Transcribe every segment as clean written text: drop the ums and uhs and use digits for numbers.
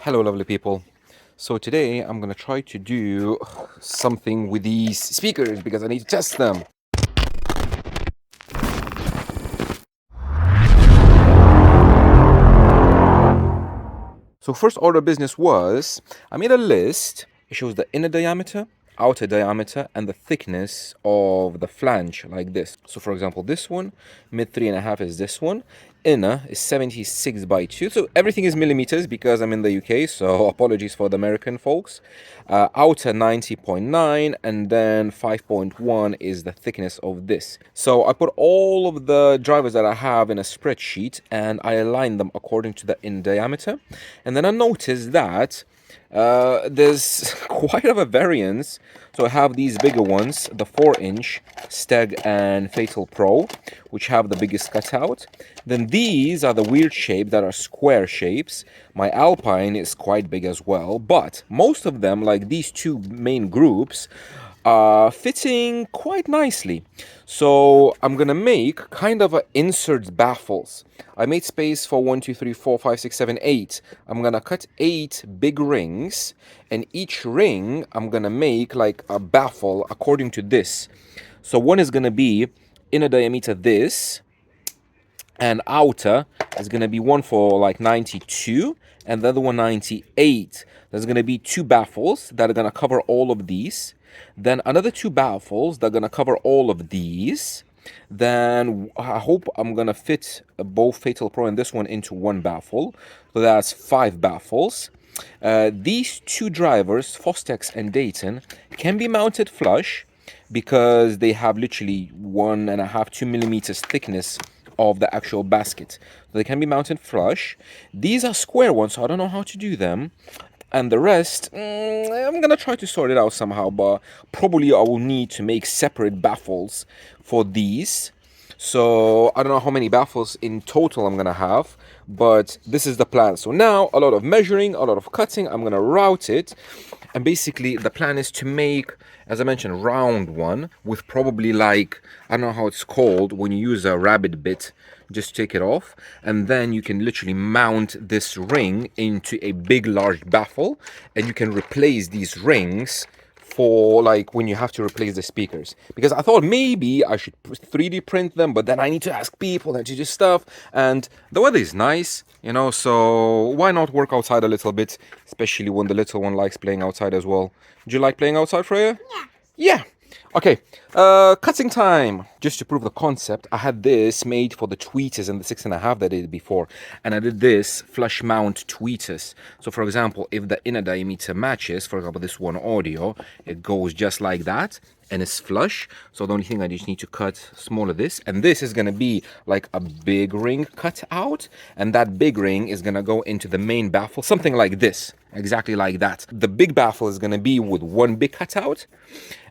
Hello, lovely people. So today I'm gonna try to do something with these speakers because I need to test them. So first order of business was I made a list. It shows the inner diameter, outer diameter, and the thickness of the flange like this. So for example, this one, mid 3.5 is this one. Inner is 76 by 2. So everything is millimeters because I'm in the UK, so apologies for the American folks. Outer 90.9, and then 5.1 is the thickness of this. So I put all of the drivers that I have in a spreadsheet and I align them according to the in diameter. And then I noticed that there's quite of a variance. So I have these bigger ones, the 4-inch Steg and Fatal Pro, which have the biggest cutout. Then these are the weird shape that are square shapes. My Alpine is quite big as well, but most of them, like these two main groups, are fitting quite nicely. So I'm gonna make kind of a insert baffles. I made space for 1, 2, 3, 4, 5, 6, 7, 8. I'm gonna cut 8 big rings, and each ring I'm gonna make like a baffle according to this. So one is gonna be inner diameter this, and outer is going to be one for like 92 and the other one 98. There's going to be 2 baffles that are going to cover all of these, then another 2 baffles that are going to cover all of these. Then I hope I'm going to fit both Fatal Pro and this one into one baffle, so that's 5 baffles. These 2 drivers, Fostex and Dayton, can be mounted flush because they have literally 1.5 2 millimeters thickness of the actual basket. So they can be mounted flush. These are square ones, so I don't know how to do them. And the rest, I'm gonna try to sort it out somehow, but probably I will need to make separate baffles for these. So I don't know how many baffles in total I'm gonna have, but this is the plan. So now a lot of measuring, a lot of cutting. I'm gonna route it, and basically the plan is to make, as I mentioned, round one with probably like, I don't know how it's called when you use a rabbit bit. Just take it off, and then you can literally mount this ring into a big large baffle, and you can replace these rings for like when you have to replace the speakers. Because I thought maybe I should 3D print them, but then I need to ask people and to do stuff, and the weather is nice, you know, so why not work outside a little bit, especially when the little one likes playing outside as well. Do you like playing outside, Freya? Yeah. Okay, cutting time. Just to prove the concept, I had this made for the tweeters and the 6.5 that I did before, and I did this flush mount tweeters. So for example, if the inner diameter matches, for example this one audio, it goes just like that and it's flush. So the only thing I just need to cut smaller this, and this is gonna be like a big ring cut out, and that big ring is gonna go into the main baffle, something like this, exactly like that. The big baffle is gonna be with one big cutout,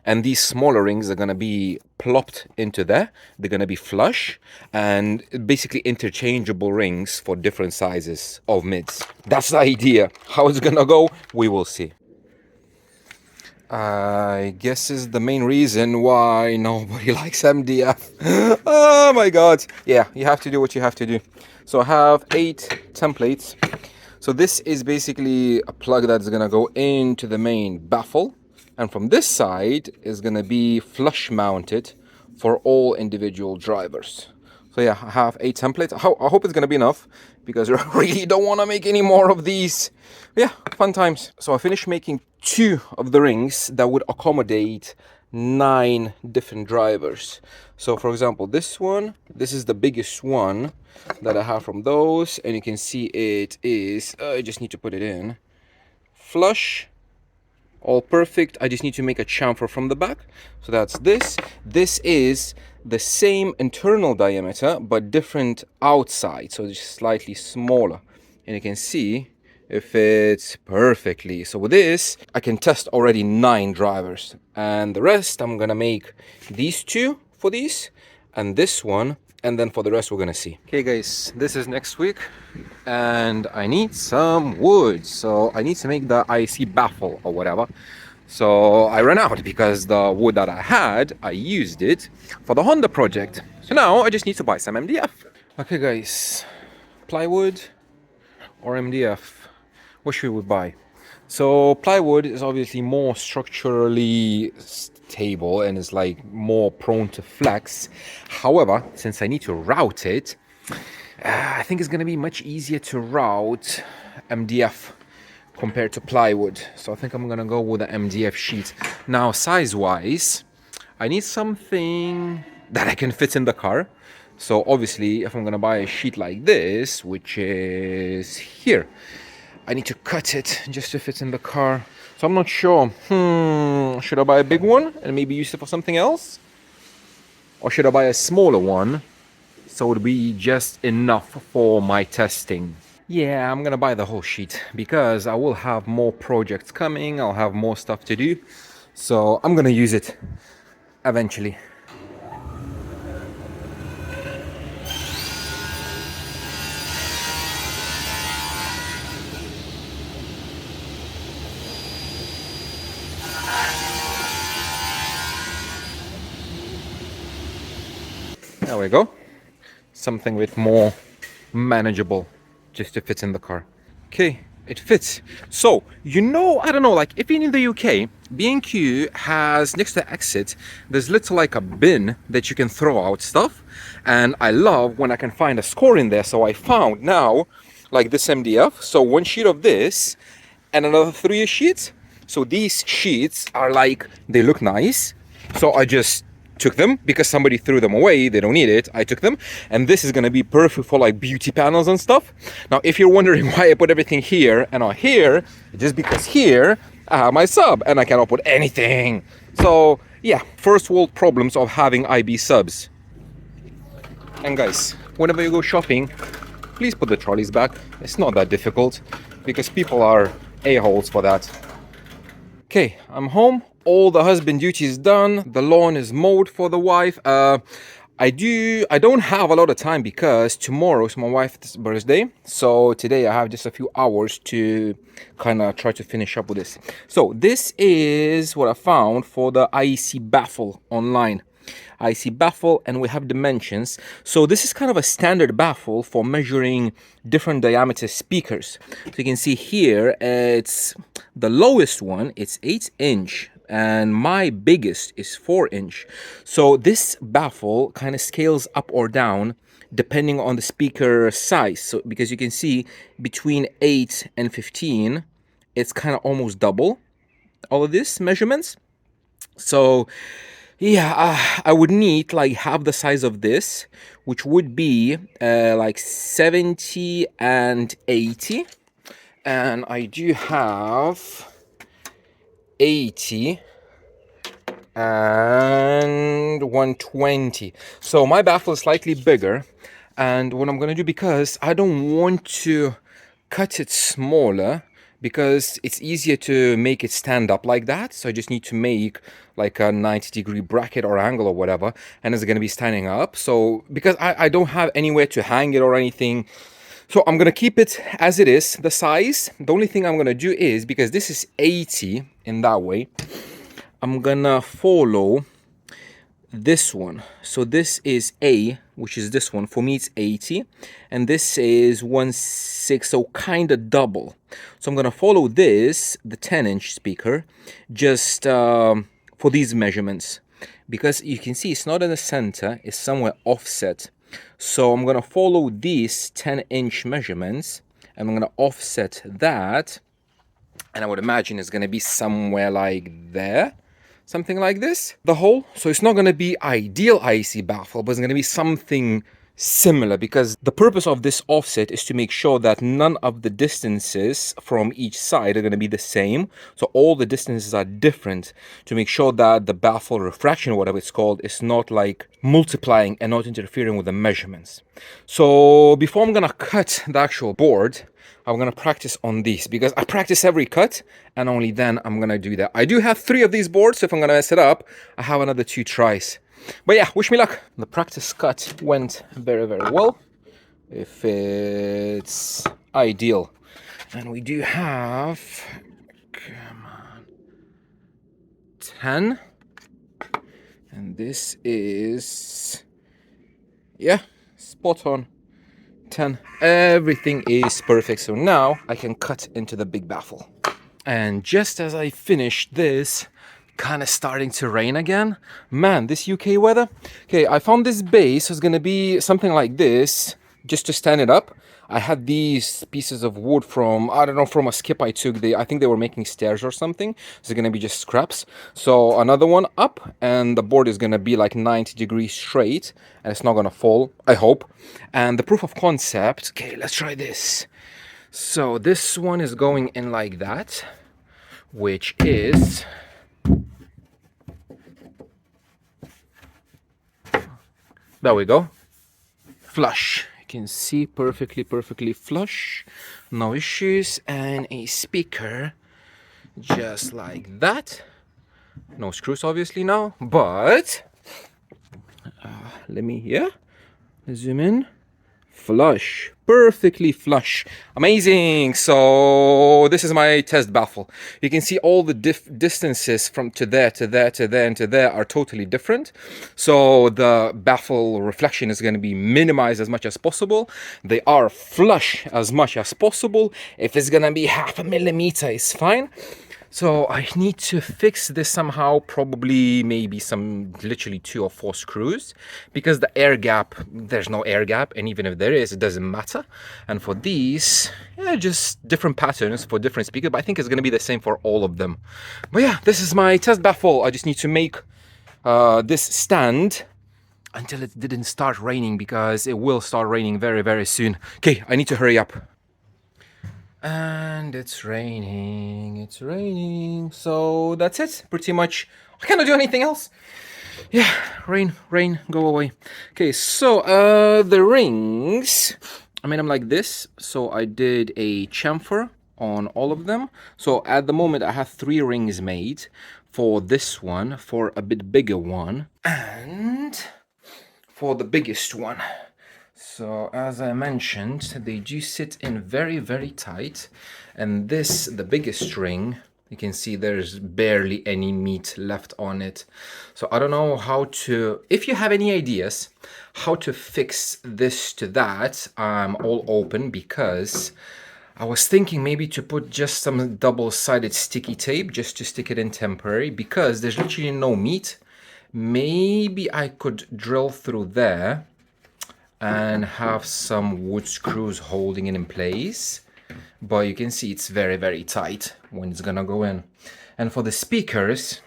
and these smaller rings are going to be plopped into there. They're going to be flush and basically interchangeable rings for different sizes of mids. That's the idea. How it's going to go, we will see. I guess is the main reason why nobody likes MDF. Oh my god. Yeah, you have to do what you have to do. So I have 8 templates. So this is basically a plug that's going to go into the main baffle. And from this side is going to be flush mounted for all individual drivers. So yeah, I have 8 templates. I hope it's going to be enough because I really don't want to make any more of these. But yeah, fun times. So I finished making 2 of the rings that would accommodate 9 different drivers. So for example, this one, this is the biggest one that I have from those. And you can see it is, I just need to put it in, flush. All perfect. I just need to make a chamfer from the back. So that's this. This is the same internal diameter, but different outside. So it's slightly smaller. And you can see it fits perfectly. So with this, I can test already 9 drivers. And the rest, I'm gonna make these 2 for these, and this one. And then for the rest, we're gonna see. Okay guys, this is next week and I need some wood, so I need to make the IC baffle or whatever. So I ran out because the wood that I had, I used it for the Honda project. So now I just need to buy some MDF. Okay guys, plywood or MDF? What should we buy? So plywood is obviously more structurally stable and is like more prone to flex. However, since I need to route it, I think it's going to be much easier to route MDF compared to plywood. So I think I'm going to go with the MDF sheet. Now, size-wise, I need something that I can fit in the car. So obviously, if I'm going to buy a sheet like this, which is here, I need to cut it just to fit in the car. So I'm not sure. Should I buy a big one and maybe use it for something else? Or should I buy a smaller one so it'll be just enough for my testing? Yeah, I'm gonna buy the whole sheet because I will have more projects coming. I'll have more stuff to do. So I'm gonna use it eventually. There we go. Something with more manageable just to fit in the car. Okay, it fits. So, I don't know, like if you're in the UK, B&Q has next to the exit, there's little like a bin that you can throw out stuff. And I love when I can find a score in there. So I found now like this MDF. So one sheet of this and another 3 sheets. So these sheets are like, they look nice. So I just took them because somebody threw them away. They don't need it. I took them, and this is gonna be perfect for like beauty panels and stuff. Now, if you're wondering why I put everything here and not here, just because here I have my sub and I cannot put anything. So yeah, first world problems of having IB subs. And guys, whenever you go shopping, please put the trolleys back. It's not that difficult because people are a-holes for that. Okay, I'm home. All the husband duty is done. The lawn is mowed for the wife. I don't have a lot of time because tomorrow is my wife's birthday. So today I have just a few hours to kind of try to finish up with this. So this is what I found for the IEC Baffle online. IEC Baffle, and we have dimensions. So this is kind of a standard baffle for measuring different diameter speakers. So you can see here, it's the lowest one, it's 8-inch. And my biggest is 4-inch. So this baffle kind of scales up or down depending on the speaker size. So because you can see between 8 and 15, it's kind of almost double all of these measurements. So yeah, I would need like half the size of this, which would be like 70 and 80. And I do have 80 and 120. So my baffle is slightly bigger. And what I'm going to do, because I don't want to cut it smaller, because it's easier to make it stand up like that. So I just need to make like a 90-degree bracket or angle or whatever, and it's going to be standing up. So because I don't have anywhere to hang it or anything, so I'm going to keep it as it is, the size. The only thing I'm going to do is, because this is 80 in that way, I'm going to follow this one. So this is A, which is this one. For me, it's 80. And this is 1/6, so kind of double. So I'm going to follow this, the 10-inch speaker, just for these measurements. Because you can see it's not in the center, it's somewhere offset. So I'm going to follow these 10-inch measurements, and I'm going to offset that. And I would imagine it's going to be somewhere like there. Something like this, the hole. So it's not going to be ideal IEC baffle, but it's going to be something similar, because the purpose of this offset is to make sure that none of the distances from each side are going to be the same. So all the distances are different, to make sure that the baffle refraction, or whatever it's called, is not like multiplying and not interfering with the measurements. So before I'm going to cut the actual board, I'm going to practice on these, because I practice every cut, and only then I'm going to do that. I do have 3 of these boards, so if I'm going to mess it up, I have another 2 tries. But yeah, wish me luck. The practice cut went very, very well, if it's ideal. And we do have, come on, 10. And this is, yeah, spot on. 10. Everything is perfect. So now I can cut into the big baffle. And just as I finished this, kind of starting to rain again. Man, this UK weather. Okay, I found this base was gonna be something like this, just to stand it up. I had these pieces of wood from, I don't know, from a skip I took. I think they were making stairs or something. So it's gonna be just scraps. So another one up, and the board is gonna be like 90 degrees straight, and it's not gonna fall, I hope. And the proof of concept, okay, let's try this. So this one is going in like that, which is, there we go, flush. You can see perfectly flush, no issues. And a speaker just like that, no screws obviously now, but let me zoom in. Flush, perfectly flush, amazing. So this is my test baffle. You can see all the distances from to there to there to there and to there are totally different. So the baffle reflection is going to be minimized as much as possible. They are flush as much as possible. If it's going to be 0.5 millimeter, it's fine. So I need to fix this somehow, probably maybe some literally 2 or 4 screws, because the air gap, there's no air gap, and even if there is, it doesn't matter. And for these, yeah, just different patterns for different speakers, but I think it's going to be the same for all of them. But yeah, this is my test baffle. I just need to make this stand until it didn't start raining, because it will start raining very soon. Okay, I need to hurry up. And it's raining, so that's it, pretty much. I cannot do anything else. Yeah, rain, go away. Okay, so the rings, I made them like this. So I did a chamfer on all of them. So at the moment I have 3 rings made for this one, for a bit bigger one, and for the biggest one. So as I mentioned, they do sit in very tight, and this, the biggest ring, you can see there's barely any meat left on it. So I don't know how to, if you have any ideas how to fix this to that, I'm all open, because I was thinking maybe to put just some double-sided sticky tape just to stick it in temporary, because there's literally no meat. Maybe I could drill through there and have some wood screws holding it in place, but you can see it's very tight when it's gonna go in. And for the speakers,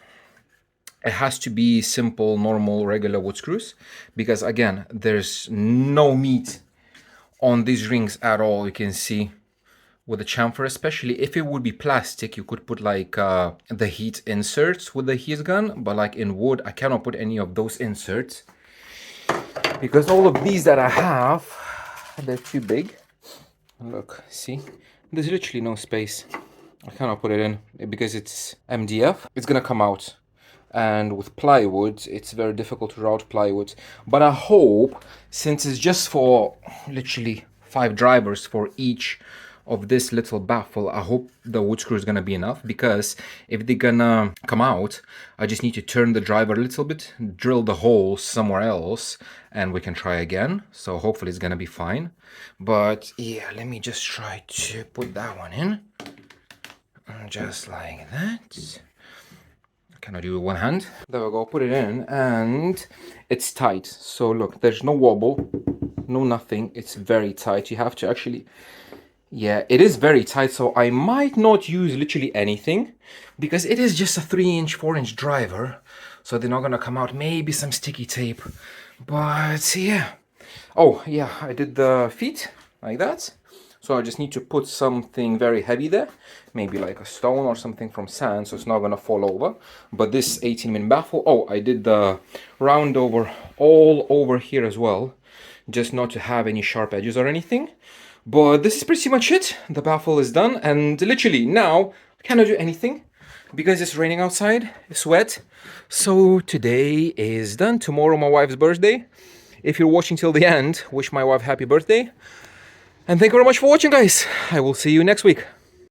it has to be simple, normal, regular wood screws, because again, there's no meat on these rings at all. You can see with the chamfer, especially if it would be plastic, you could put like the heat inserts with the heat gun, but like in wood, I cannot put any of those inserts, because all of these that I have, they're too big. Look, see, there's literally no space. I cannot put it in because it's MDF. It's gonna come out, and with plywood, it's very difficult to route plywood. But I hope, since it's just for literally 5 drivers for each of this little baffle, I hope the wood screw is gonna be enough, because if they're gonna come out, I just need to turn the driver a little bit, drill the hole somewhere else, and we can try again. So hopefully it's gonna be fine. But yeah, let me just try to put that one in, just like that. Can I do it with one hand? There we go, put it in, and it's tight. So look, there's no wobble, no nothing. It's very tight. You have to actually, yeah, it is very tight. So I might not use literally anything, because it is just a 3-inch, 4-inch driver. So they're not gonna come out. Maybe some sticky tape, but yeah. Oh yeah, I did the feet like that. So I just need to put something very heavy there, maybe like a stone or something from sand, so it's not gonna fall over. But this 18mm baffle, oh, I did the round over all over here as well, just not to have any sharp edges or anything. But this is pretty much it. The baffle is done, and literally now I cannot do anything because it's raining outside, it's wet. So today is done. Tomorrow my wife's birthday. If you're watching till the end, wish my wife happy birthday. And thank you very much for watching, guys. I will see you next week.